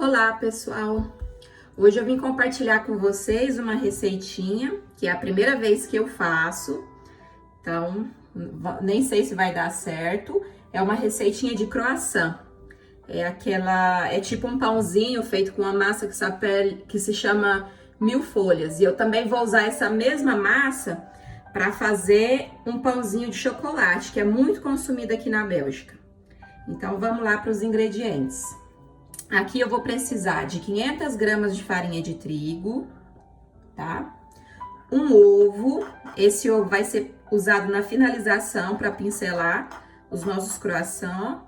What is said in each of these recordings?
Olá, pessoal! Hoje eu vim compartilhar com vocês uma receitinha, que é a primeira vez que eu faço, então nem sei se vai dar certo. É uma receitinha de croissant. É tipo um pãozinho feito com uma massa que se chama mil folhas. E eu também vou usar essa mesma massa para fazer um pãozinho de chocolate, que é muito consumido aqui na Bélgica. Então vamos lá para os ingredientes. Aqui eu vou precisar de 500 gramas de farinha de trigo, tá? Um ovo, esse ovo vai ser usado na finalização para pincelar os nossos croissants.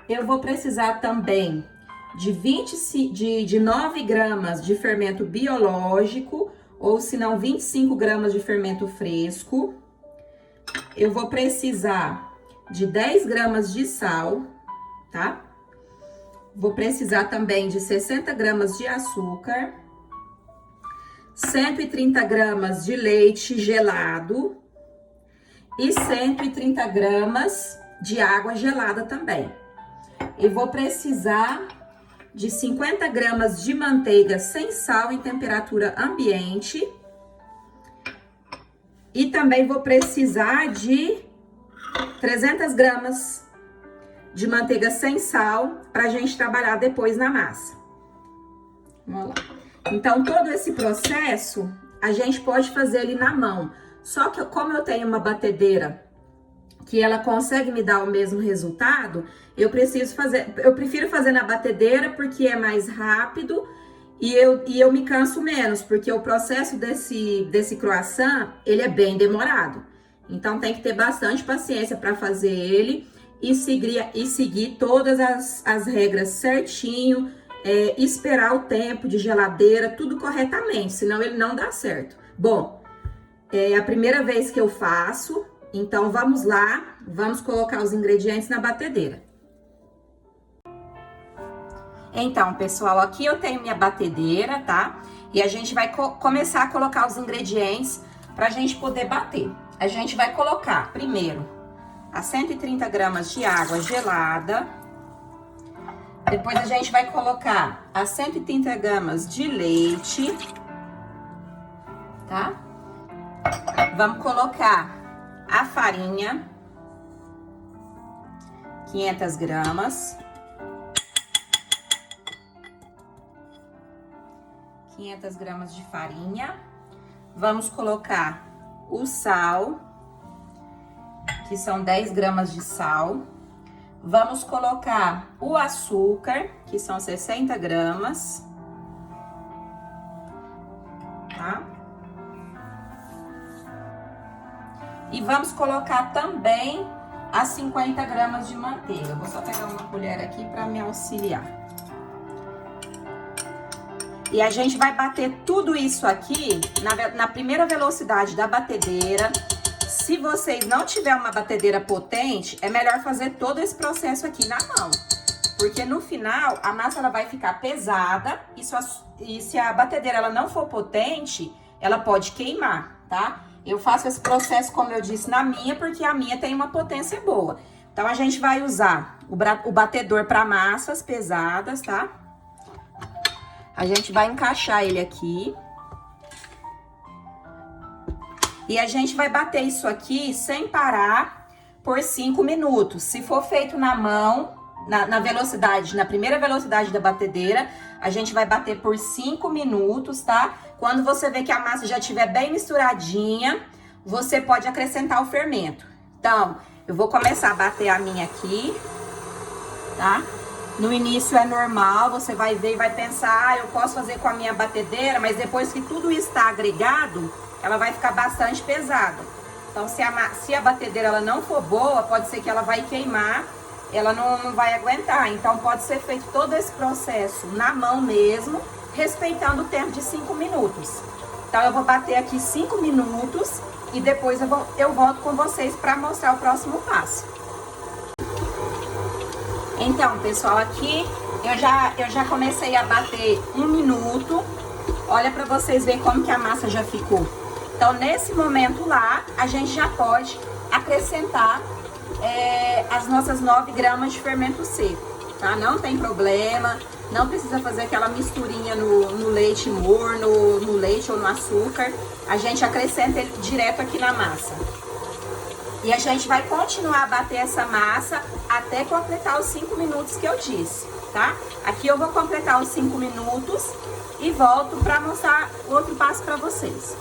Eu vou precisar também de 9 gramas de fermento biológico, ou se não 25 gramas de fermento fresco. Eu vou precisar de 10 gramas de sal, tá? Vou precisar também de 60 gramas de açúcar, 130 gramas de leite gelado e 130 gramas de água gelada também. E vou precisar de 50 gramas de manteiga sem sal em temperatura ambiente. E também vou precisar de 300 gramas de manteiga sem sal pra gente trabalhar depois na massa. Vamos lá. Então, todo esse processo a gente pode fazer ele na mão. Só que como eu tenho uma batedeira que ela consegue me dar o mesmo resultado, eu prefiro fazer na batedeira porque é mais rápido e eu me canso menos, porque o processo desse croissant, ele é bem demorado. Então tem que ter bastante paciência para fazer ele e seguir todas as regras certinho, esperar o tempo de geladeira, tudo corretamente, senão ele não dá certo. Bom, é a primeira vez que eu faço, então vamos lá, vamos colocar os ingredientes na batedeira. Então, pessoal, aqui eu tenho minha batedeira, tá? E a gente vai começar a colocar os ingredientes pra gente poder bater. A gente vai colocar primeiro a 130 gramas de água gelada. Depois a gente vai colocar a 130 gramas de leite, tá? Vamos colocar a farinha, 500 gramas. 500 gramas de farinha. Vamos colocar o sal, que são 10 gramas de sal. Vamos colocar o açúcar, que são 60 gramas. Tá? E vamos colocar também as 50 gramas de manteiga. Vou só pegar uma colher aqui para me auxiliar. E a gente vai bater tudo isso aqui na primeira velocidade da batedeira. Se vocês não tiverem uma batedeira potente, é melhor fazer todo esse processo aqui na mão. Porque no final, a massa ela vai ficar pesada e se a batedeira ela não for potente, ela pode queimar, tá? Eu faço esse processo, como eu disse, na minha, porque a minha tem uma potência boa. Então, a gente vai usar o batedor para massas pesadas, tá? A gente vai encaixar ele aqui. E a gente vai bater isso aqui sem parar por 5 minutos. Se for feito na mão, na primeira velocidade da batedeira, a gente vai bater por 5 minutos, tá? Quando você vê que a massa já estiver bem misturadinha, você pode acrescentar o fermento. Então, eu vou começar a bater a minha aqui, tá? No início é normal, você vai ver e vai pensar, eu posso fazer com a minha batedeira, mas depois que tudo está agregado, ela vai ficar bastante pesada. Então, se a batedeira ela não for boa, pode ser que ela vai queimar, ela não vai aguentar. Então, pode ser feito todo esse processo na mão mesmo, respeitando o tempo de 5 minutos. Então, eu vou bater aqui 5 minutos e depois eu volto com vocês para mostrar o próximo passo. Então, pessoal, aqui eu já comecei a bater 1 minuto. Olha para vocês verem como que a massa já ficou. Então, nesse momento lá, a gente já pode acrescentar as nossas 9 gramas de fermento seco. tá? Não tem problema, não precisa fazer aquela misturinha no leite morno, no leite ou no açúcar. A gente acrescenta ele direto aqui na massa. E a gente vai continuar a bater essa massa até completar os 5 minutos que eu disse, tá? Aqui eu vou completar os 5 minutos e volto para mostrar o outro passo para vocês.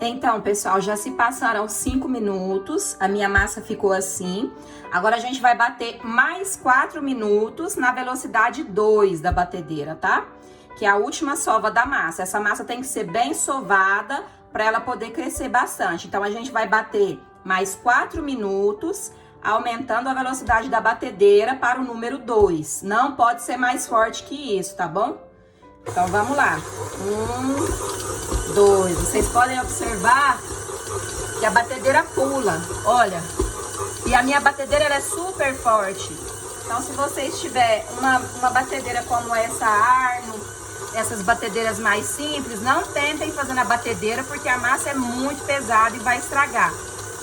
Então, pessoal, já se passaram os 5 minutos, a minha massa ficou assim. Agora a gente vai bater mais 4 minutos na velocidade 2 da batedeira, tá? Que é a última sova da massa. Essa massa tem que ser bem sovada para ela poder crescer bastante. Então, a gente vai bater mais 4 minutos, aumentando a velocidade da batedeira para o número 2. Não pode ser mais forte que isso, tá bom? Então, vamos lá. 1, 2. Vocês podem observar que a batedeira pula, olha. E a minha batedeira, ela é super forte. Então, se vocês tiverem uma batedeira como essa Arno, essas batedeiras mais simples, não tentem fazer na batedeira, porque a massa é muito pesada e vai estragar.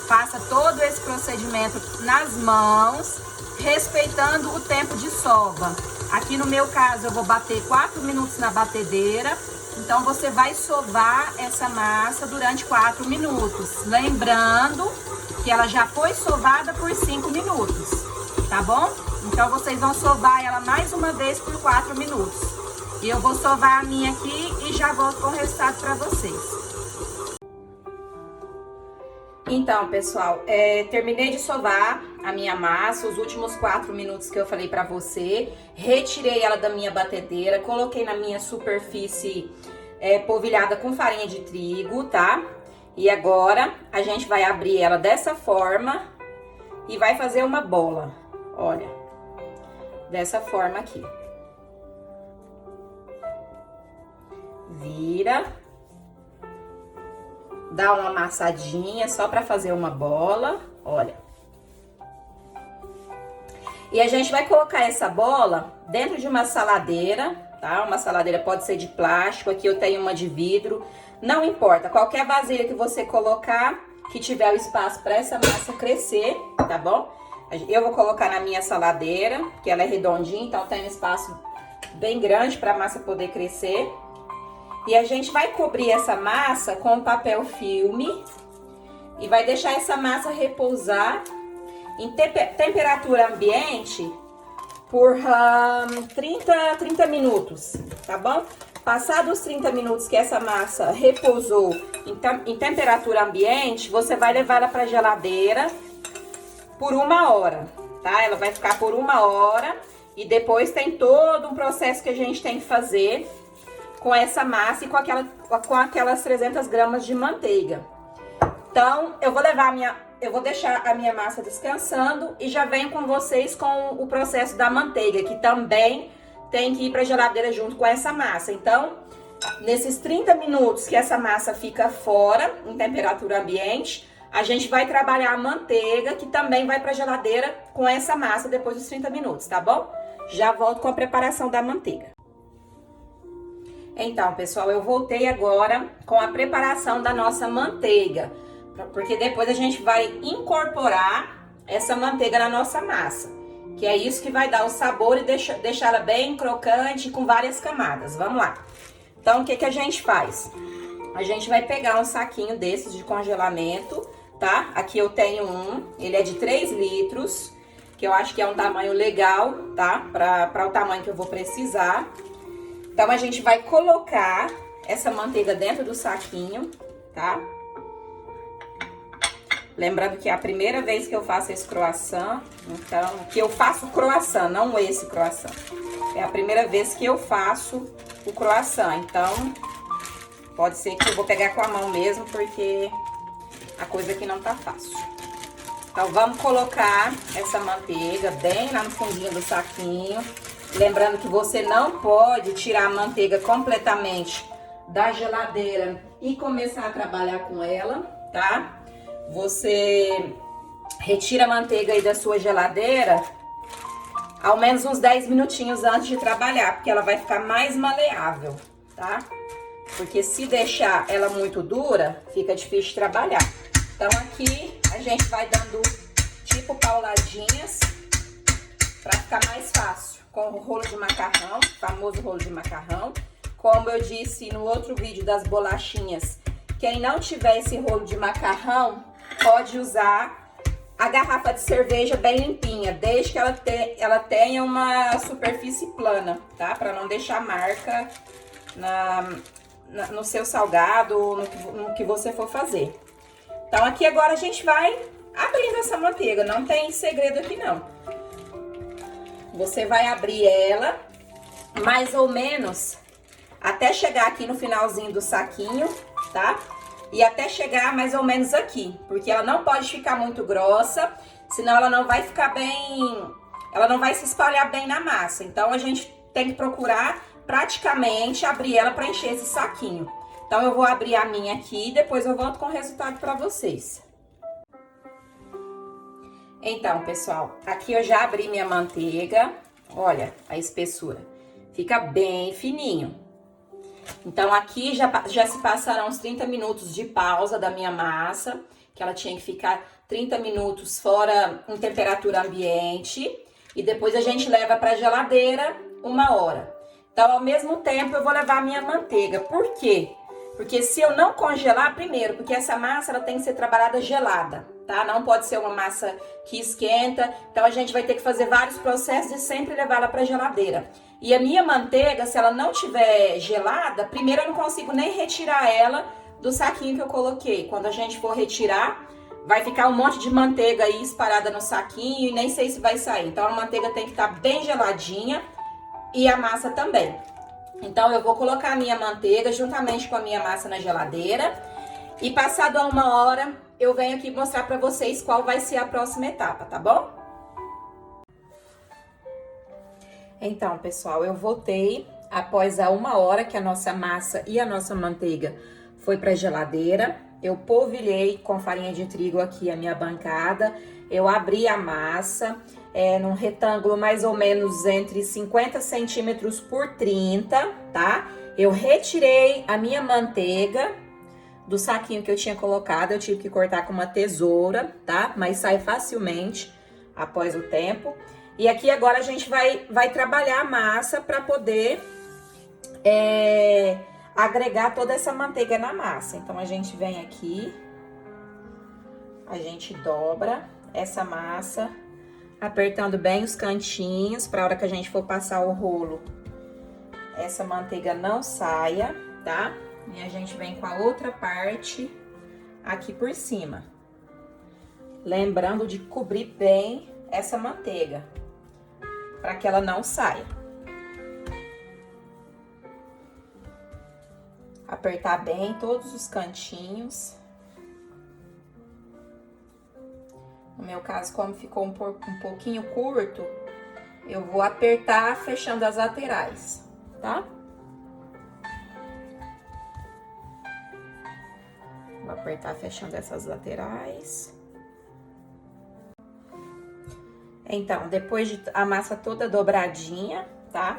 Faça todo esse procedimento nas mãos, respeitando o tempo de sova. Aqui no meu caso, eu vou bater 4 minutos na batedeira. Então, você vai sovar essa massa durante 4 minutos. Lembrando que ela já foi sovada por 5 minutos, tá bom? Então, vocês vão sovar ela mais uma vez por 4 minutos. E eu vou sovar a minha aqui e já volto com o resultado para vocês. Então, pessoal, terminei de sovar a minha massa, os últimos 4 minutos que eu falei pra você. Retirei ela da minha batedeira, coloquei na minha superfície polvilhada com farinha de trigo, tá? E agora, a gente vai abrir ela dessa forma e vai fazer uma bola, olha, dessa forma aqui. Vira. Dá uma amassadinha só pra fazer uma bola, olha. E a gente vai colocar essa bola dentro de uma saladeira, tá? Uma saladeira pode ser de plástico, aqui eu tenho uma de vidro, não importa. Qualquer vasilha que você colocar, que tiver o espaço para essa massa crescer, tá bom? Eu vou colocar na minha saladeira, que ela é redondinha, então tem um espaço bem grande para a massa poder crescer. E a gente vai cobrir essa massa com papel filme e vai deixar essa massa repousar em temperatura ambiente por 30 minutos, tá bom? Passados os 30 minutos que essa massa repousou em temperatura ambiente, você vai levar ela para a geladeira por 1 hora, tá? Ela vai ficar por 1 hora e depois tem todo um processo que a gente tem que fazer com essa massa e com aquelas 300 gramas de manteiga. Então, eu vou deixar a minha massa descansando e já venho com vocês com o processo da manteiga, que também tem que ir para a geladeira junto com essa massa. Então, nesses 30 minutos que essa massa fica fora, em temperatura ambiente, a gente vai trabalhar a manteiga, que também vai para a geladeira com essa massa depois dos 30 minutos, tá bom? Já volto com a preparação da manteiga. Então, pessoal, eu voltei agora com a preparação da nossa manteiga, porque depois a gente vai incorporar essa manteiga na nossa massa, que é isso que vai dar o sabor e deixar ela bem crocante, com várias camadas. Vamos lá. Então, o que a gente faz? A gente vai pegar um saquinho desses de congelamento, tá? Aqui eu tenho ele é de 3 litros, que eu acho que é um tamanho legal, tá? Para o tamanho que eu vou precisar. Então, a gente vai colocar essa manteiga dentro do saquinho, tá? Lembrando que é a primeira vez que eu faço esse croissant, então, que eu faço croissant, não esse croissant. É a primeira vez que eu faço o croissant, então, pode ser que eu vou pegar com a mão mesmo, porque a coisa aqui não tá fácil. Então, vamos colocar essa manteiga bem lá no fundinho do saquinho. Lembrando que você não pode tirar a manteiga completamente da geladeira e começar a trabalhar com ela, tá? Você retira a manteiga aí da sua geladeira ao menos uns 10 minutinhos antes de trabalhar, porque ela vai ficar mais maleável, tá? Porque se deixar ela muito dura, fica difícil de trabalhar. Então aqui a gente vai dando tipo pauladinhas ficar mais fácil com o rolo de macarrão, famoso rolo de macarrão. Como eu disse no outro vídeo das bolachinhas, quem não tiver esse rolo de macarrão, pode usar a garrafa de cerveja bem limpinha, desde que ela tenha uma superfície plana, tá? Para não deixar marca no seu salgado, no que você for fazer. Então, aqui agora a gente vai abrindo essa manteiga, não tem segredo aqui não. Você vai abrir ela mais ou menos até chegar aqui no finalzinho do saquinho, tá? E até chegar mais ou menos aqui, porque ela não pode ficar muito grossa, senão ela não vai ficar bem, ela não vai se espalhar bem na massa. Então, a gente tem que procurar praticamente abrir ela para encher esse saquinho. Então, eu vou abrir a minha aqui e depois eu volto com o resultado para vocês. Então, pessoal, aqui eu já abri minha manteiga. Olha a espessura. Fica bem fininho. Então, aqui já se passaram uns 30 minutos de pausa da minha massa, que ela tinha que ficar 30 minutos fora em temperatura ambiente. E depois a gente leva para a geladeira 1 hora. Então, ao mesmo tempo, eu vou levar a minha manteiga. Por quê? Porque se eu não congelar, primeiro, porque essa massa ela tem que ser trabalhada gelada, tá? Não pode ser uma massa que esquenta. Então, a gente vai ter que fazer vários processos e sempre levá-la para a geladeira. E a minha manteiga, se ela não tiver gelada, primeiro eu não consigo nem retirar ela do saquinho que eu coloquei. Quando a gente for retirar, vai ficar um monte de manteiga aí espalhada no saquinho e nem sei se vai sair. Então, a manteiga tem que estar bem geladinha e a massa também. Então, eu vou colocar a minha manteiga juntamente com a minha massa na geladeira. E passado a 1 hora, eu venho aqui mostrar pra vocês qual vai ser a próxima etapa, tá bom? Então, pessoal, eu voltei após a 1 hora que a nossa massa e a nossa manteiga foi pra geladeira. Eu polvilhei com farinha de trigo aqui a minha bancada. Eu abri a massa num retângulo mais ou menos entre 50 centímetros por 30, tá? Eu retirei a minha manteiga do saquinho que eu tinha colocado. Eu tive que cortar com uma tesoura, tá? Mas sai facilmente após o tempo. E aqui agora a gente vai trabalhar a massa para poder agregar toda essa manteiga na massa. Então, a gente vem aqui, a gente dobra essa massa, apertando bem os cantinhos, para a hora que a gente for passar o rolo, essa manteiga não saia, tá? E a gente vem com a outra parte aqui por cima. Lembrando de cobrir bem essa manteiga, para que ela não saia. Apertar bem todos os cantinhos. No meu caso, como ficou um pouquinho curto, eu vou apertar fechando as laterais, tá? Vou apertar fechando essas laterais. Então, depois de a massa toda dobradinha, tá?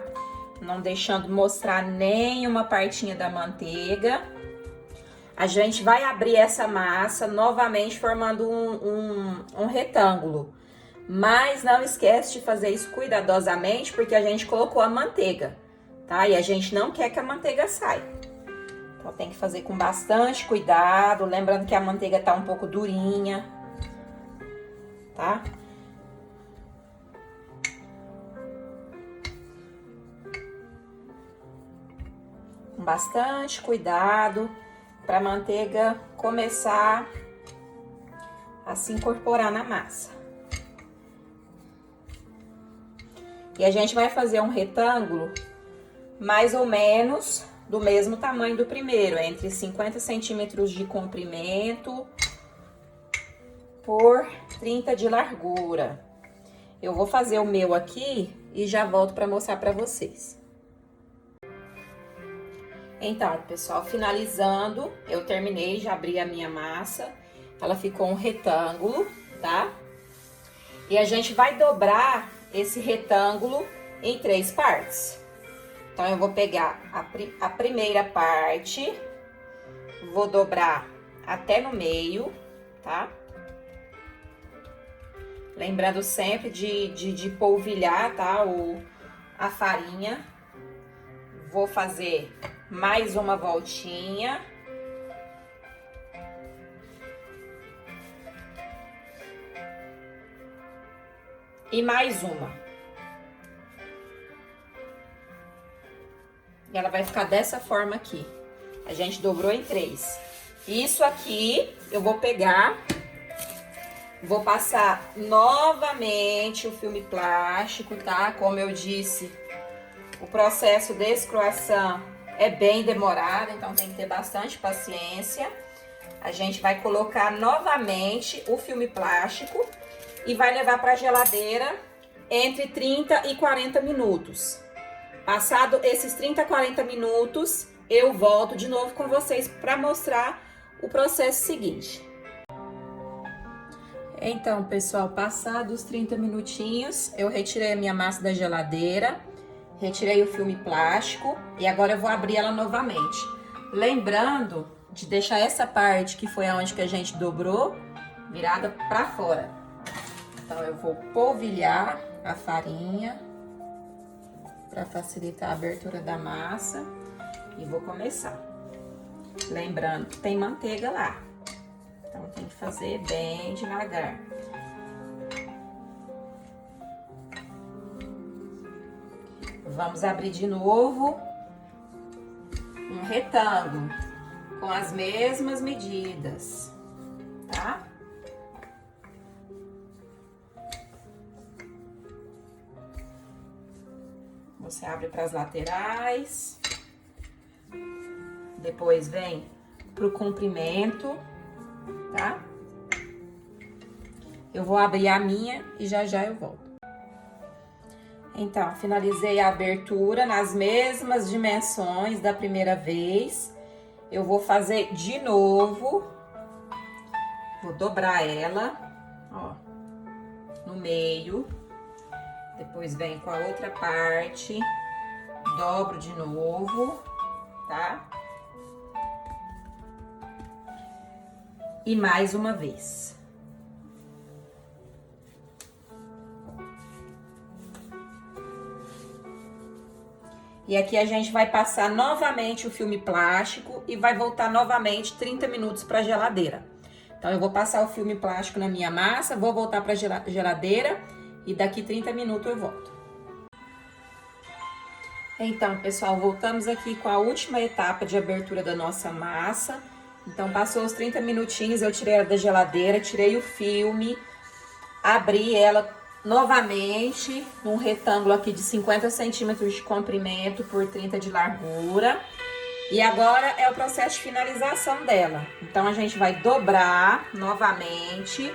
Não deixando mostrar nenhuma partinha da manteiga. A gente vai abrir essa massa novamente formando um retângulo. Mas não esquece de fazer isso cuidadosamente, porque a gente colocou a manteiga, tá? E a gente não quer que a manteiga saia. Então, tem que fazer com bastante cuidado, lembrando que a manteiga tá um pouco durinha, tá? Com bastante cuidado, para a manteiga começar a se incorporar na massa. E a gente vai fazer um retângulo mais ou menos do mesmo tamanho do primeiro, entre 50 centímetros de comprimento por 30 de largura. Eu vou fazer o meu aqui e já volto para mostrar para vocês. Então, pessoal, finalizando, eu terminei, já abri a minha massa. Ela ficou um retângulo, tá? E a gente vai dobrar esse retângulo em 3 partes. Então, eu vou pegar a primeira parte, vou dobrar até no meio, tá? Lembrando sempre de polvilhar, tá? A farinha. Vou fazer mais uma voltinha. E mais uma. E ela vai ficar dessa forma aqui. A gente dobrou em 3. Isso aqui eu vou pegar, vou passar novamente o filme plástico, tá? Como eu disse, o processo desse croissant é bem demorado, então tem que ter bastante paciência. A gente vai colocar novamente o filme plástico e vai levar para a geladeira entre 30 e 40 minutos. Passado esses 30 a 40 minutos, eu volto de novo com vocês para mostrar o processo seguinte. Então, pessoal, passados os 30 minutinhos, eu retirei a minha massa da geladeira, retirei o filme plástico e agora eu vou abrir ela novamente. Lembrando de deixar essa parte que foi aonde que a gente dobrou, virada para fora. Então, eu vou polvilhar a farinha para facilitar a abertura da massa e vou começar. Lembrando que tem manteiga lá, então tem que fazer bem devagar. Vamos abrir de novo um retângulo com as mesmas medidas, tá? Você abre para as laterais, depois vem para o comprimento, tá? Eu vou abrir a minha e já eu volto. Então, finalizei a abertura nas mesmas dimensões da primeira vez. Eu vou fazer de novo, vou dobrar ela, ó, no meio. Depois vem com a outra parte, dobro de novo, tá? E mais uma vez. E aqui a gente vai passar novamente o filme plástico e vai voltar novamente 30 minutos para a geladeira. Então, eu vou passar o filme plástico na minha massa, vou voltar para a geladeira e daqui 30 minutos eu volto. Então, pessoal, voltamos aqui com a última etapa de abertura da nossa massa. Então, passou os 30 minutinhos, eu tirei ela da geladeira, tirei o filme, abri ela novamente num retângulo aqui de 50 centímetros de comprimento por 30 de largura. E agora é o processo de finalização dela. Então, a gente vai dobrar novamente,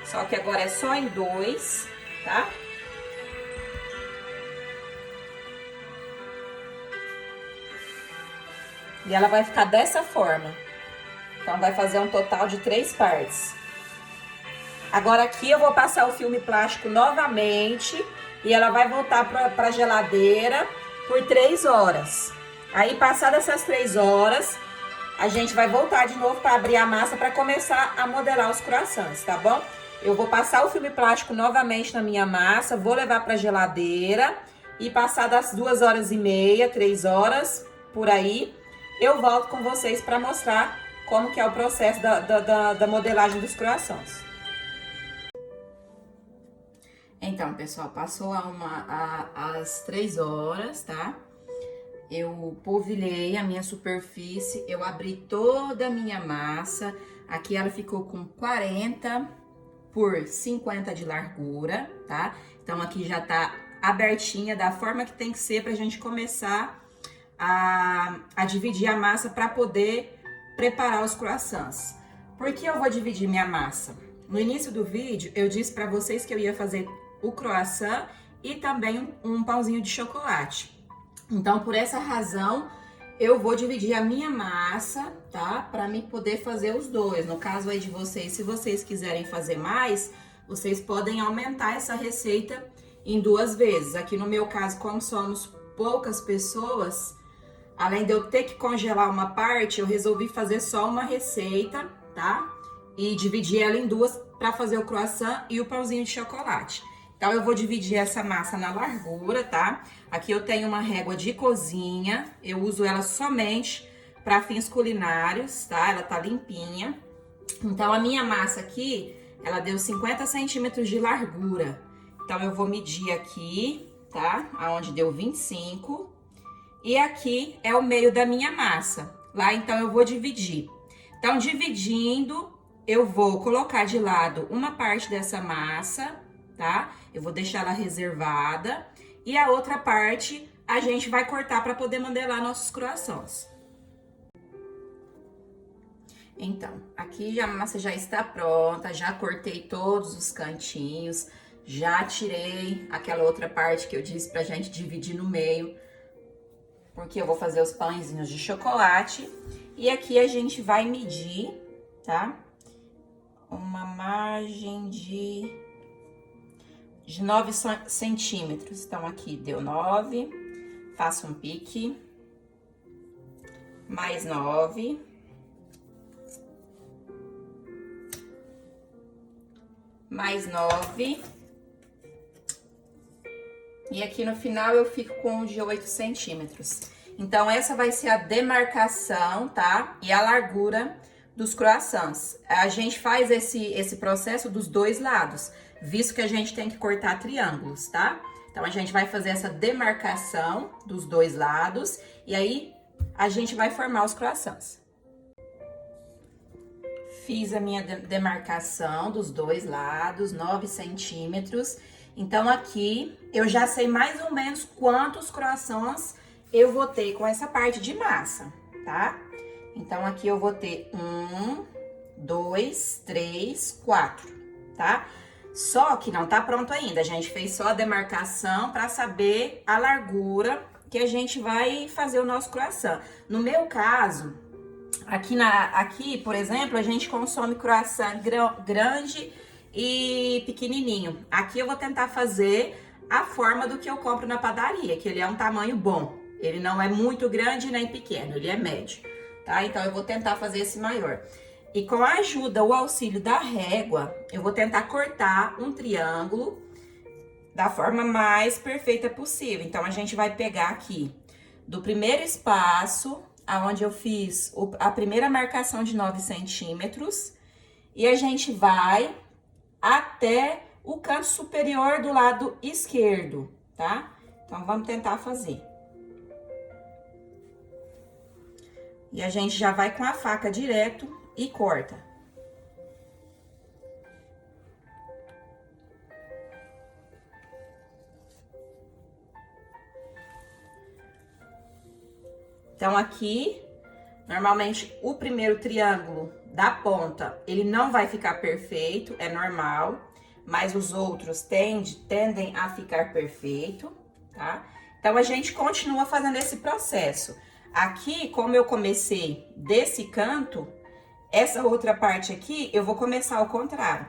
só que agora é só em 2, tá? E ela vai ficar dessa forma. Então, vai fazer um total de 3 partes. Agora, aqui eu vou passar o filme plástico novamente e ela vai voltar para a geladeira por 3 horas. Aí, passadas essas 3 horas, a gente vai voltar de novo para abrir a massa para começar a modelar os croissants, tá bom? Eu vou passar o filme plástico novamente na minha massa, vou levar para a geladeira e passadas 2 horas e meia, 3 horas, por aí, eu volto com vocês para mostrar como que é o processo da modelagem dos croissants. Então, pessoal, passou as 3 horas, tá? Eu polvilhei a minha superfície, eu abri toda a minha massa. Aqui ela ficou com 40 por 50 de largura, tá? Então, aqui já tá abertinha, da forma que tem que ser pra gente começar a dividir a massa para poder preparar os croissants. Por que eu vou dividir minha massa? No início do vídeo, eu disse para vocês que eu ia fazer o croissant e também um pãozinho de chocolate. Então, por essa razão, eu vou dividir a minha massa, tá? Para mim poder fazer os dois. No caso aí de vocês, se vocês quiserem fazer mais, vocês podem aumentar essa receita em 2 vezes. Aqui no meu caso, como somos poucas pessoas, além de eu ter que congelar uma parte, eu resolvi fazer só uma receita, tá? e dividir ela em duas para fazer o croissant e o pãozinho de chocolate. Então, eu vou dividir essa massa na largura, tá? Aqui eu tenho uma régua de cozinha, eu uso ela somente para fins culinários, tá? Ela tá limpinha. Então, a minha massa aqui, ela deu 50 centímetros de largura. Então, eu vou medir aqui, tá? Aonde deu 25. E aqui é o meio da minha massa. Lá, então, eu vou dividir. Então, dividindo, eu vou colocar de lado uma parte dessa massa, tá? Eu vou deixar ela reservada. E a outra parte, a gente vai cortar para poder modelar nossos croissants. Então, aqui a massa já está pronta, já cortei todos os cantinhos, já tirei aquela outra parte que eu disse pra gente dividir no meio, porque eu vou fazer os pãezinhos de chocolate. E aqui a gente vai medir, tá? Uma margem de 9 centímetros. Então, aqui deu 9, faço um pique, mais 9. Mais 9. E aqui no final eu fico com um de 8 centímetros. Então, essa vai ser a demarcação, tá? E a largura dos croissants. A gente faz esse processo dos dois lados, visto que a gente tem que cortar triângulos, tá? Então, a gente vai fazer essa demarcação dos dois lados e aí a gente vai formar os croissants. Fiz a minha demarcação dos dois lados, 9 centímetros. Então, aqui eu já sei mais ou menos quantos croissants eu vou ter com essa parte de massa, tá? Então, aqui eu vou ter 1, 2, 3, 4, tá? Só que não tá pronto ainda, a gente fez só a demarcação para saber a largura que a gente vai fazer o nosso croissant. No meu caso, aqui, por exemplo, a gente consome croissant grande e pequenininho. Aqui eu vou tentar fazer a forma do que eu compro na padaria, que ele é um tamanho bom. Ele não é muito grande nem pequeno, ele é médio, tá? Então, eu vou tentar fazer esse maior. E com a ajuda, o auxílio da régua, eu vou tentar cortar um triângulo da forma mais perfeita possível. Então, a gente vai pegar aqui do primeiro espaço, aonde eu fiz a primeira marcação de 9 centímetros, e a gente vai até o canto superior do lado esquerdo, tá? Então, vamos tentar fazer. E a gente já vai com a faca direto e corta. Então, aqui, normalmente, o primeiro triângulo da ponta, ele não vai ficar perfeito, é normal, mas os outros tendem a ficar perfeito, tá? Então, a gente continua fazendo esse processo. Aqui, como eu comecei desse canto, essa outra parte aqui, eu vou começar ao contrário.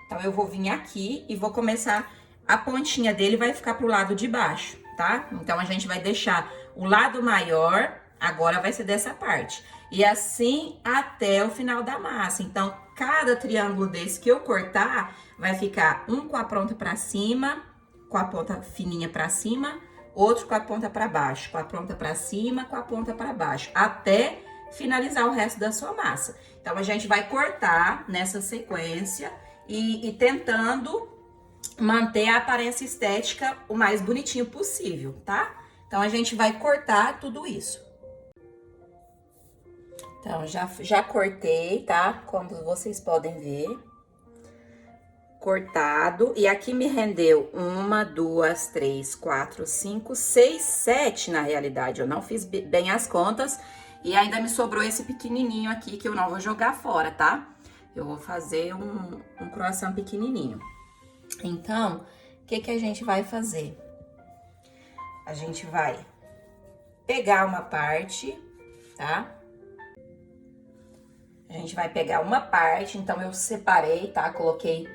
Então, eu vou vir aqui e vou começar, a pontinha dele vai ficar pro lado de baixo, tá? Então, a gente vai deixar o lado maior, agora vai ser dessa parte. E assim até o final da massa. Então, cada triângulo desse que eu cortar, vai ficar um com a ponta pra cima, com a ponta fininha pra cima, outro com a ponta pra baixo, com a ponta pra cima, com a ponta pra baixo, até finalizar o resto da sua massa. Então, a gente vai cortar nessa sequência e tentando manter a aparência estética o mais bonitinho possível, tá? Então, a gente vai cortar tudo isso. Então, já cortei, tá? Como vocês podem ver. Cortado. E aqui me rendeu 1, 2, 3, 4, 5, 6, 7 na realidade. Eu não fiz bem as contas. E ainda me sobrou esse pequenininho aqui que eu não vou jogar fora, tá? Eu vou fazer um croissant pequenininho. Então, o que a gente vai fazer? A gente vai pegar uma parte, tá? A gente vai pegar uma parte, então eu separei, tá? Coloquei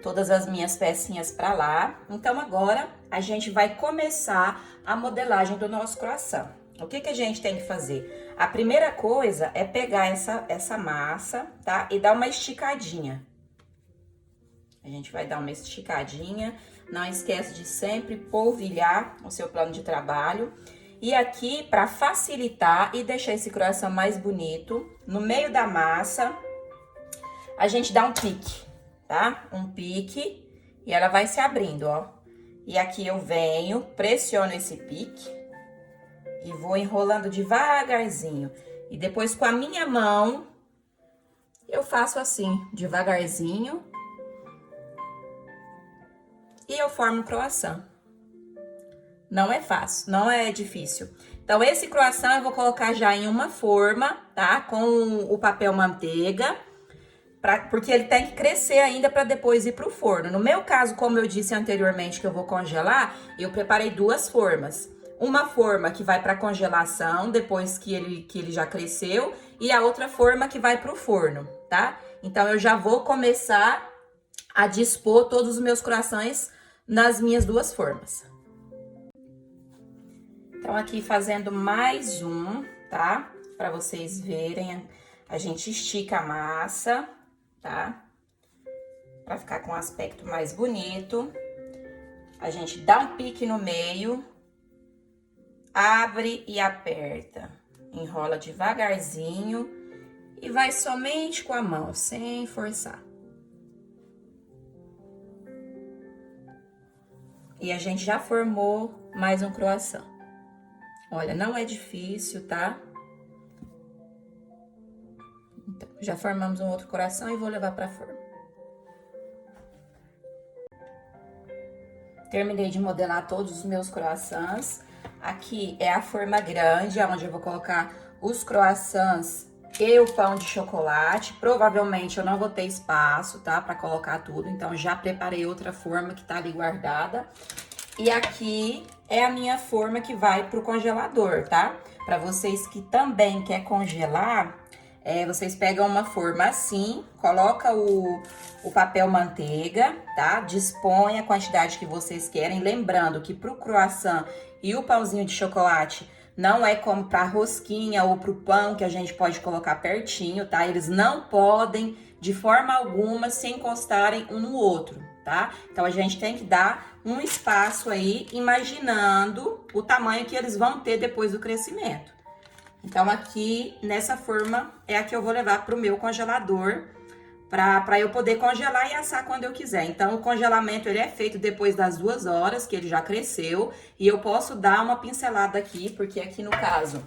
todas as minhas pecinhas pra lá. Então, agora, a gente vai começar a modelagem do nosso croissant. O que a gente tem que fazer? A primeira coisa é pegar essa massa, tá? E dar uma esticadinha. A gente vai dar uma esticadinha. Não esquece de sempre polvilhar o seu plano de trabalho. E aqui, para facilitar e deixar esse croissant mais bonito, no meio da massa, a gente dá um pique, tá? Um pique e ela vai se abrindo, ó. E aqui eu venho, pressiono esse pique e vou enrolando devagarzinho. E depois com a minha mão, eu faço assim, devagarzinho. E eu formo um croissant. Não é fácil, não é difícil. Então, esse croissant eu vou colocar já em uma forma, tá? Com o papel manteiga, porque ele tem que crescer ainda para depois ir pro forno. No meu caso, como eu disse anteriormente que eu vou congelar, eu preparei duas formas. Uma forma que vai para congelação, depois que ele já cresceu, e a outra forma que vai pro forno, tá? Então, eu já vou começar a dispor todos os meus croissants nas minhas duas formas. Então, aqui fazendo mais um, tá? Para vocês verem, a gente estica a massa, tá? Para ficar com um aspecto mais bonito. A gente dá um pique no meio, abre e aperta. Enrola devagarzinho e vai somente com a mão, sem forçar. E a gente já formou mais um croissant. Olha, não é difícil, tá? Então, já formamos um outro croissant e vou levar pra forma. Terminei de modelar todos os meus croissants. Aqui é a forma grande, onde eu vou colocar os croissants e o pão de chocolate. Provavelmente eu não vou ter espaço, tá? Pra colocar tudo, então já preparei outra forma que tá ali guardada. E aqui é a minha forma que vai pro congelador, tá? Pra vocês que também quer congelar, vocês pegam uma forma assim, coloca o papel manteiga, tá? Dispõe a quantidade que vocês querem. Lembrando que pro croissant e o pãozinho de chocolate não é como pra rosquinha ou pro pão que a gente pode colocar pertinho, tá? Eles não podem, de forma alguma, se encostarem um no outro, tá? Então, a gente tem que dar um espaço aí, imaginando o tamanho que eles vão ter depois do crescimento. Então, aqui, nessa forma, é a que eu vou levar pro meu congelador, pra eu poder congelar e assar quando eu quiser. Então, o congelamento, ele é feito depois das 2 horas, que ele já cresceu, e eu posso dar uma pincelada aqui, porque aqui no caso,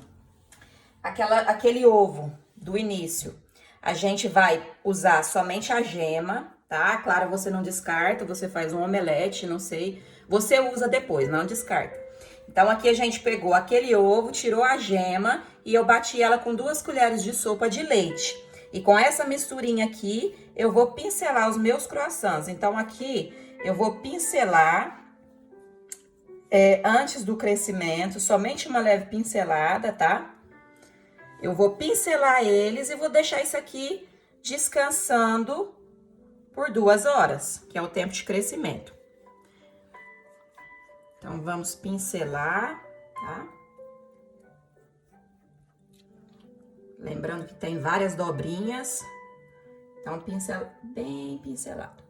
aquele ovo do início, a gente vai usar somente a gema, tá? Claro, você não descarta, você faz um omelete, não sei, você usa depois, não descarta. Então, aqui a gente pegou aquele ovo, tirou a gema e eu bati ela com 2 colheres de sopa de leite. E com essa misturinha aqui, eu vou pincelar os meus croissants. Então, aqui eu vou pincelar antes do crescimento, somente uma leve pincelada, tá? Eu vou pincelar eles e vou deixar isso aqui descansando por 2 horas, que é o tempo de crescimento. Então, vamos pincelar, tá? Lembrando que tem várias dobrinhas, então pincel bem pincelado.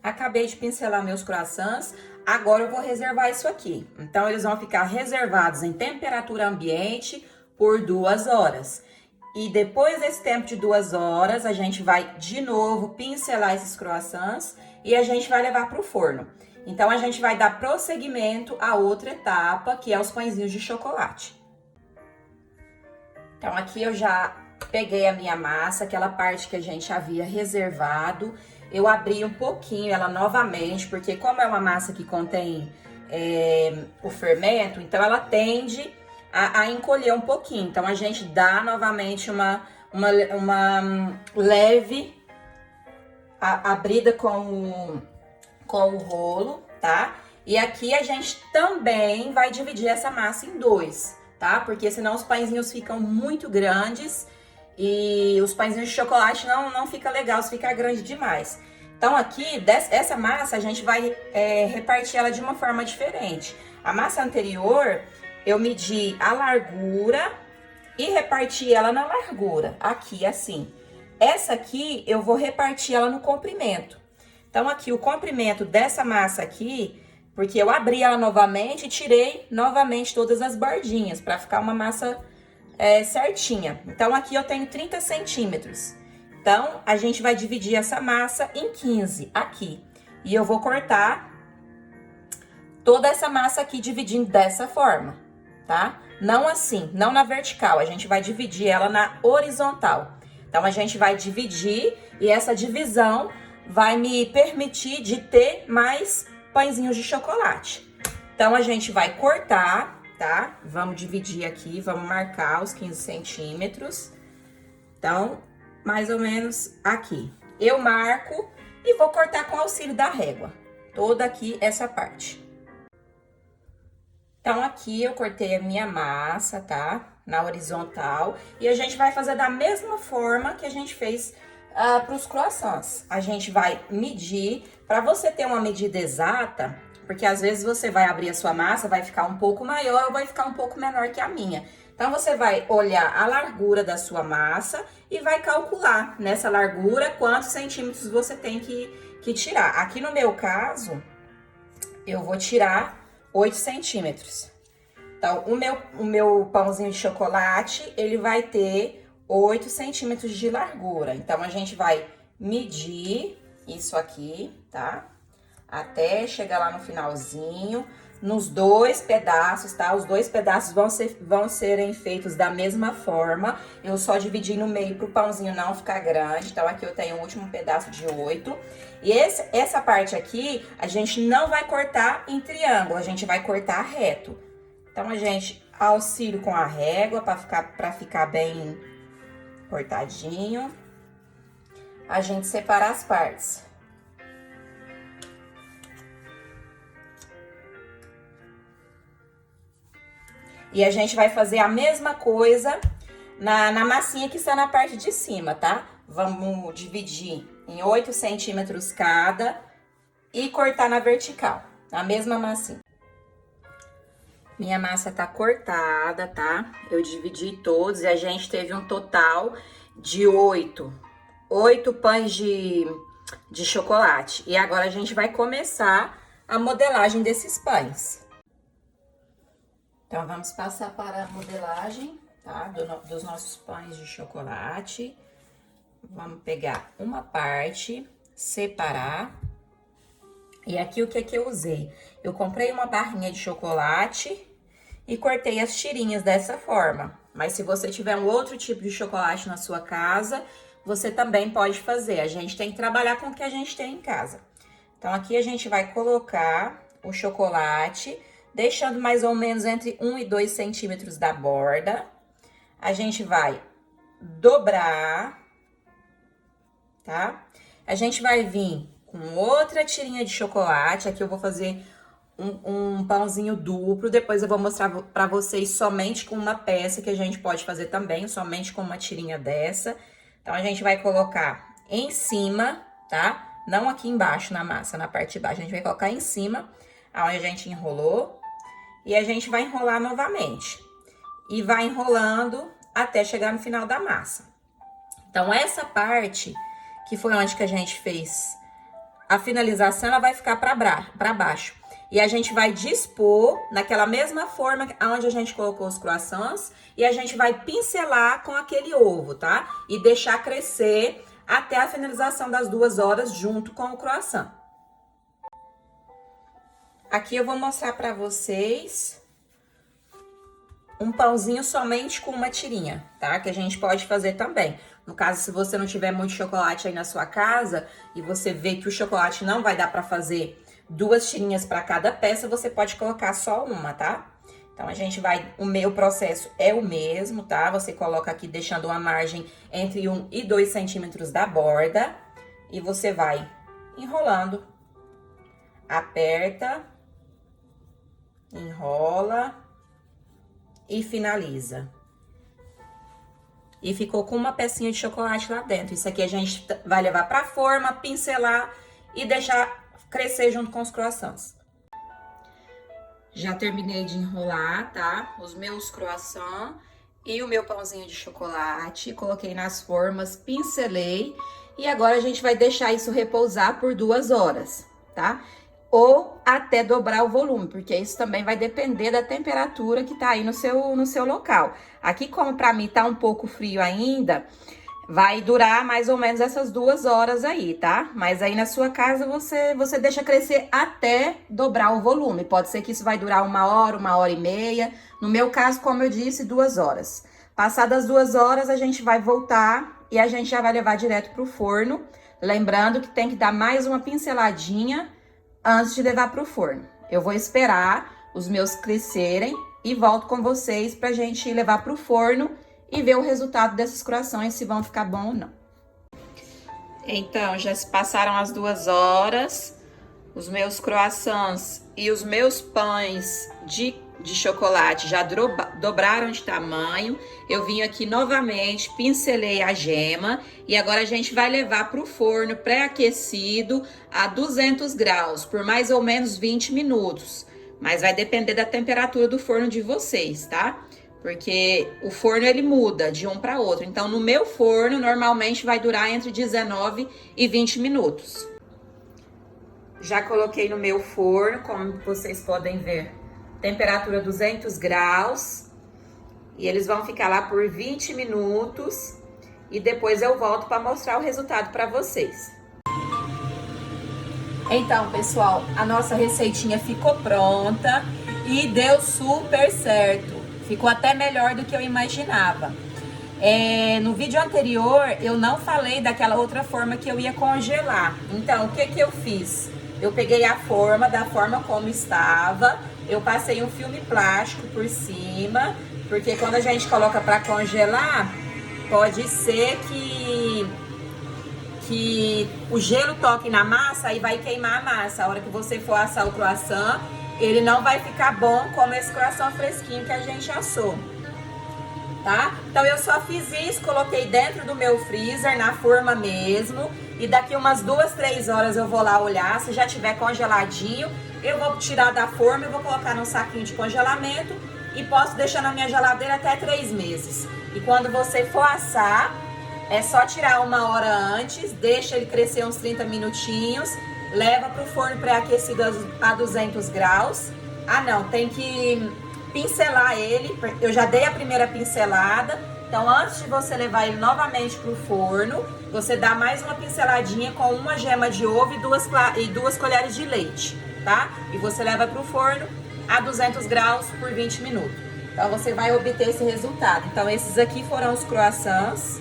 Acabei de pincelar meus croissants, agora eu vou reservar isso aqui. Então, eles vão ficar reservados em temperatura ambiente por 2 horas. E depois desse tempo de 2 horas, a gente vai de novo pincelar esses croissants e a gente vai levar para o forno. Então, a gente vai dar prosseguimento à outra etapa, que é os pãezinhos de chocolate. Então, aqui eu já peguei a minha massa, aquela parte que a gente havia reservado. Eu abri um pouquinho ela novamente, porque como é uma massa que contém o fermento, então ela tende a encolher um pouquinho. Então, a gente dá novamente uma leve abrida com o rolo, tá? E aqui a gente também vai dividir essa massa em 2, tá? Porque senão os pãezinhos ficam muito grandes e os pãezinhos de chocolate não fica legal, se fica grande demais. Então, aqui, essa massa, a gente vai repartir ela de uma forma diferente. A massa anterior, eu medi a largura e reparti ela na largura, aqui assim. Essa aqui eu vou repartir ela no comprimento. Então, aqui o comprimento dessa massa aqui, porque eu abri ela novamente e tirei novamente todas as bordinhas, para ficar uma massa certinha. Então, aqui eu tenho 30 centímetros. Então, a gente vai dividir essa massa em 15 aqui. E eu vou cortar toda essa massa aqui dividindo dessa forma, tá? Não assim, não na vertical, a gente vai dividir ela na horizontal. Então, a gente vai dividir e essa divisão vai me permitir de ter mais pãezinhos de chocolate. Então, a gente vai cortar, tá? Vamos dividir aqui, vamos marcar os 15 centímetros. Então, mais ou menos aqui. Eu marco e vou cortar com auxílio da régua. Toda aqui essa parte. Então, aqui eu cortei a minha massa, tá? Na horizontal. E a gente vai fazer da mesma forma que a gente fez para os croissants. A gente vai medir, para você ter uma medida exata, porque às vezes você vai abrir a sua massa, vai ficar um pouco maior ou vai ficar um pouco menor que a minha. Então, você vai olhar a largura da sua massa e vai calcular nessa largura quantos centímetros você tem que tirar. Aqui no meu caso, eu vou tirar 8 centímetros. Então, o meu pãozinho de chocolate, ele vai ter 8 centímetros de largura. Então, a gente vai medir isso aqui, tá? Até chegar lá no finalzinho, nos 2 pedaços, tá? Os 2 pedaços vão serem feitos da mesma forma. Eu só dividi no meio pro pãozinho não ficar grande. Então, aqui eu tenho o último pedaço de 8. E essa parte aqui, a gente não vai cortar em triângulo, a gente vai cortar reto. Então, a gente auxílio com a régua para ficar bem cortadinho. A gente separa as partes. E a gente vai fazer a mesma coisa na massinha que está na parte de cima, tá? Vamos dividir em 8 centímetros cada e cortar na vertical, na mesma massinha. Minha massa tá cortada, tá? Eu dividi todos e a gente teve um total de 8 pães de chocolate. E agora a gente vai começar a modelagem desses pães. Então, vamos passar para a modelagem, tá? Dos nossos pães de chocolate. Vamos pegar uma parte, separar. E aqui o que eu usei? Eu comprei uma barrinha de chocolate e cortei as tirinhas dessa forma. Mas se você tiver um outro tipo de chocolate na sua casa, você também pode fazer. A gente tem que trabalhar com o que a gente tem em casa. Então, aqui a gente vai colocar o chocolate, deixando mais ou menos entre 1 e 2 centímetros da borda. A gente vai dobrar, tá? A gente vai vir com outra tirinha de chocolate. Aqui eu vou fazer um pãozinho duplo. Depois eu vou mostrar pra vocês somente com uma peça, que a gente pode fazer também, somente com uma tirinha dessa. Então, a gente vai colocar em cima, tá? Não aqui embaixo na massa, na parte de baixo. A gente vai colocar em cima, onde a gente enrolou. E a gente vai enrolar novamente. E vai enrolando até chegar no final da massa. Então, essa parte, que foi onde que a gente fez a finalização, ela vai ficar para baixo. E a gente vai dispor naquela mesma forma onde a gente colocou os croissants. E a gente vai pincelar com aquele ovo, tá? E deixar crescer até a finalização das 2 horas junto com o croissant. Aqui eu vou mostrar para vocês um pãozinho somente com uma tirinha, tá? Que a gente pode fazer também. No caso, se você não tiver muito chocolate aí na sua casa e você vê que o chocolate não vai dar para fazer 2 tirinhas para cada peça, você pode colocar só uma, tá? Então, a gente vai... O meu processo é o mesmo, tá? Você coloca aqui deixando uma margem entre 1 e 2 centímetros da borda. E você vai enrolando. Aperta. Enrola. E finaliza. E ficou com uma pecinha de chocolate lá dentro. Isso aqui a gente vai levar pra forma, pincelar e deixar crescer junto com os croissants. Já terminei de enrolar, tá? Os meus croissants e o meu pãozinho de chocolate. Coloquei nas formas, pincelei. E agora a gente vai deixar isso repousar por 2 horas, tá? Ou até dobrar o volume, porque isso também vai depender da temperatura que tá aí no seu local. Aqui, como pra mim tá um pouco frio ainda, vai durar mais ou menos essas 2 horas aí, tá? Mas aí na sua casa você deixa crescer até dobrar o volume. Pode ser que isso vai durar 1 hora e meia. No meu caso, como eu disse, 2 horas. Passadas 2 horas, a gente vai voltar e a gente já vai levar direto pro forno. Lembrando que tem que dar mais uma pinceladinha antes de levar pro forno. Eu vou esperar os meus crescerem e volto com vocês pra gente levar pro forno e ver o resultado desses croissants, se vão ficar bom ou não. Então, já se passaram as 2 horas, os meus croissants e os meus pães de chocolate já dobraram de tamanho. Eu vim aqui novamente, pincelei a gema e agora a gente vai levar para o forno pré-aquecido a 200 graus por mais ou menos 20 minutos. Mas vai depender da temperatura do forno de vocês, tá? Porque o forno ele muda de um para outro. Então, no meu forno, normalmente vai durar entre 19 e 20 minutos. Já coloquei no meu forno, como vocês podem ver, temperatura 200 graus. E eles vão ficar lá por 20 minutos. E depois eu volto para mostrar o resultado para vocês. Então, pessoal, a nossa receitinha ficou pronta e deu super certo. Ficou até melhor do que eu imaginava. No vídeo anterior, eu não falei daquela outra forma que eu ia congelar. Então, o que que eu fiz? Eu peguei a forma, da forma como estava, eu passei um filme plástico por cima, porque quando a gente coloca para congelar, pode ser que o gelo toque na massa e vai queimar a massa. A hora que você for assar o croissant, ele não vai ficar bom como esse croissant fresquinho que a gente assou, tá? Então eu só fiz isso, coloquei dentro do meu freezer, na forma mesmo, e daqui umas 2, 3 horas eu vou lá olhar, se já tiver congeladinho, eu vou tirar da forma, eu vou colocar num saquinho de congelamento e posso deixar na minha geladeira até 3 meses. E quando você for assar, é só tirar 1 hora antes, deixa ele crescer uns 30 minutinhos, leva para o forno pré-aquecido a 200 graus. Ah, não, tem que pincelar ele. Eu já dei a primeira pincelada. Então, antes de você levar ele novamente para o forno, você dá mais uma pinceladinha com uma gema de ovo e 2 colheres de leite, tá? E você leva para o forno a 200 graus por 20 minutos. Então, você vai obter esse resultado. Então, esses aqui foram os croissants.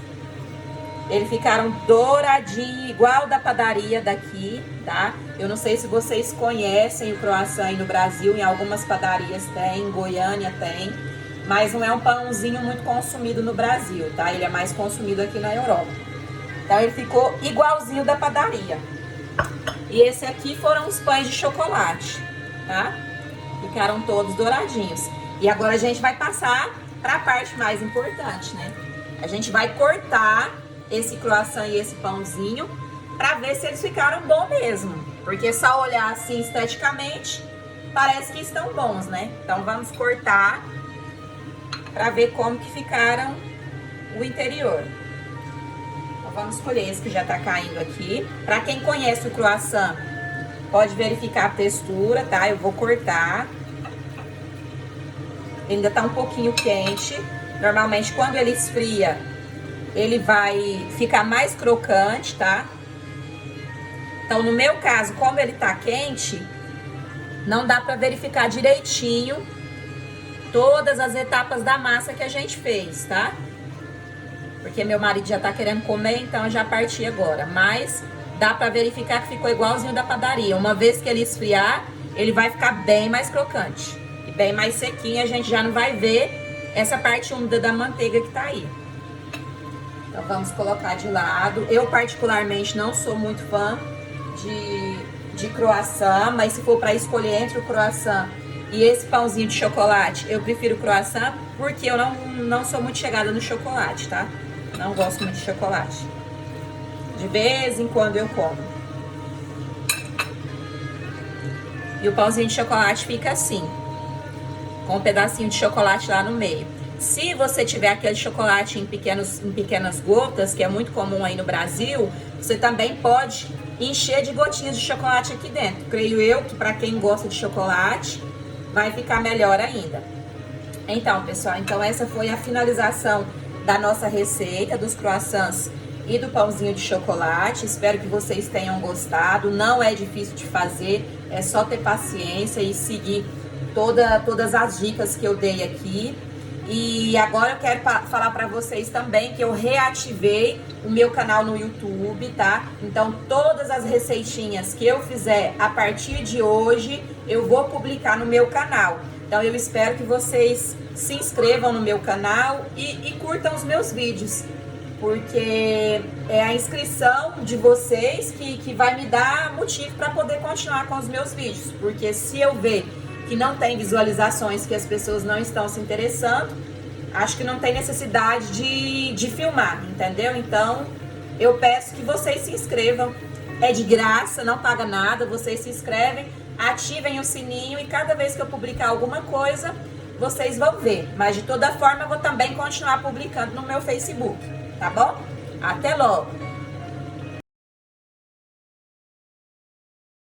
Eles ficaram douradinhos, igual da padaria daqui, tá? Eu não sei se vocês conhecem o croissant aí no Brasil, em algumas padarias tem, em Goiânia tem. Mas não é um pãozinho muito consumido no Brasil, tá? Ele é mais consumido aqui na Europa. Então ele ficou igualzinho da padaria. E esse aqui foram os pães de chocolate, tá? Ficaram todos douradinhos. E agora a gente vai passar para a parte mais importante, né? A gente vai cortar esse croissant e esse pãozinho para ver se eles ficaram bons mesmo. Porque só olhar assim esteticamente, parece que estão bons, né? Então vamos cortar para ver como que ficaram o interior. Então vamos escolher esse que já tá caindo aqui. Para quem conhece o croissant, pode verificar a textura, tá? Eu vou cortar. Ele ainda tá um pouquinho quente. Normalmente quando ele esfria, ele vai ficar mais crocante, tá? Então, no meu caso, como ele tá quente, não dá pra verificar direitinho todas as etapas da massa que a gente fez, tá? Porque meu marido já tá querendo comer, então eu já parti agora. Mas dá pra verificar que ficou igualzinho da padaria. Uma vez que ele esfriar, ele vai ficar bem mais crocante e bem mais sequinho. A gente já não vai ver essa parte úmida da manteiga que tá aí. Então vamos colocar de lado. Eu particularmente não sou muito fã de croissant, mas se for para escolher entre o croissant e esse pãozinho de chocolate, eu prefiro o croissant porque eu não sou muito chegada no chocolate, tá? Não gosto muito de chocolate. De vez em quando eu como. E o pãozinho de chocolate fica assim. com um pedacinho de chocolate lá no meio. Se você tiver aquele chocolate em pequenas gotas, que é muito comum aí no Brasil, você também pode encher de gotinhas de chocolate aqui dentro. Creio eu que para quem gosta de chocolate, vai ficar melhor ainda. Então, pessoal, essa foi a finalização da nossa receita dos croissants e do pãozinho de chocolate. Espero que vocês tenham gostado. Não é difícil de fazer, é só ter paciência e seguir todas as dicas que eu dei aqui. E agora eu quero falar para vocês também que eu reativei o meu canal no YouTube, tá? Então, todas as receitinhas que eu fizer a partir de hoje, eu vou publicar no meu canal. Então, eu espero que vocês se inscrevam no meu canal e curtam os meus vídeos, porque é a inscrição de vocês que vai me dar motivo para poder continuar com os meus vídeos. Porque se eu ver que não tem visualizações, que as pessoas não estão se interessando, acho que não tem necessidade de filmar, entendeu? Então, eu peço que vocês se inscrevam. É de graça, não paga nada, vocês se inscrevem, ativem o sininho e cada vez que eu publicar alguma coisa, vocês vão ver. Mas de toda forma, eu vou também continuar publicando no meu Facebook, tá bom? Até logo!